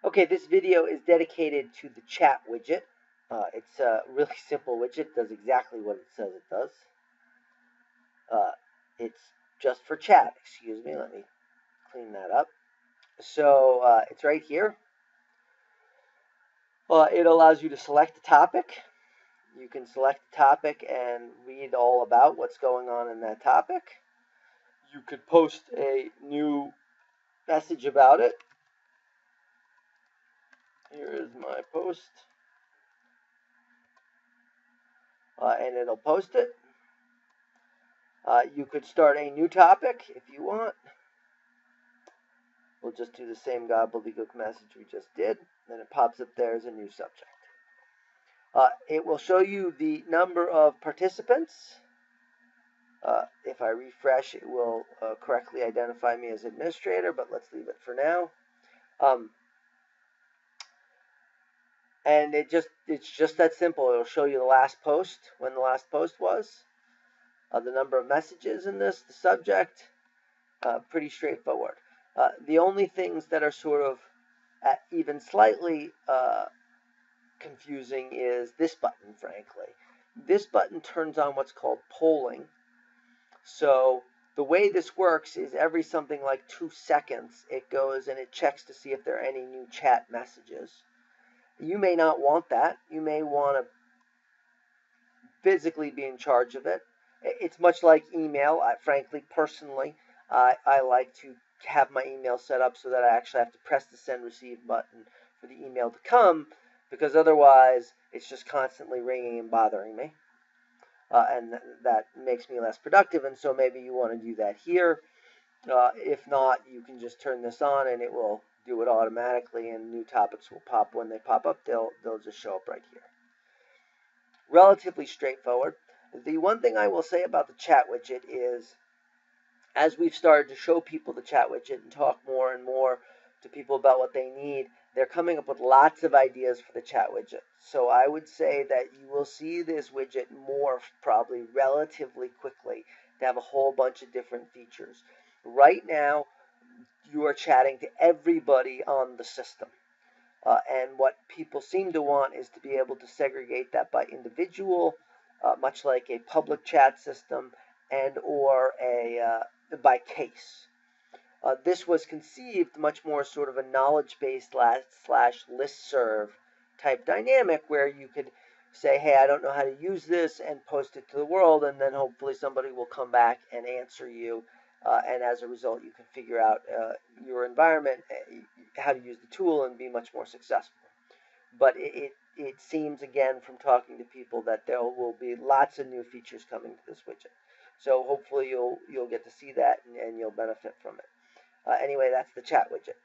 Okay, this video is dedicated to the chat widget. It's a really simple widget, does exactly what it says it does. It's just for chat, excuse me, let me clean that up. So it's right here. It allows you to select a topic. You can select a topic and read all about what's going on in that topic. You could post a new message about it. Here is my post. And it'll post it. You could start a new topic if you want. We'll just do the same gobbledygook message we just did. Then it pops up there as a new subject. It will show you the number of participants. If I refresh, it will correctly identify me as administrator, but let's leave it for now. And it's just that simple. It'll show you the last post, when the last post was, the number of messages in this, the subject. Pretty straightforward. The only things that are sort of even slightly confusing is this button, frankly. This button turns on what's called polling. So the way this works is every something like 2 seconds, it goes and it checks to see if there are any new chat messages. You may not want that. You may want to physically be in charge of it. It's much like email. Frankly, personally, I like to have my email set up so that I actually have to press the send receive button for the email to come, because otherwise it's just constantly ringing and bothering me. And that makes me less productive, and so maybe you want to do that here. If not, you can just turn this on and it will do it automatically, and new topics will pop. When they pop up, they'll just show up right here. Relatively straightforward. The one thing I will say about the chat widget is, as we've started to show people the chat widget and talk more and more to people about what they need, they're coming up with lots of ideas for the chat widget. So I would say that you will see this widget morph probably relatively quickly to have a whole bunch of different features. Right now, you are chatting to everybody on the system. And what people seem to want is to be able to segregate that by individual, much like a public chat system, and or by case. This was conceived much more sort of a knowledge-based slash listserv type dynamic, where you could say, hey, I don't know how to use this, and post it to the world, and then hopefully somebody will come back and answer you. And as a result, you can figure out your environment, how to use the tool, and be much more successful. But it seems, again, from talking to people, that there will be lots of new features coming to this widget. So hopefully you'll get to see that, and you'll benefit from it. Anyway, that's the chat widget.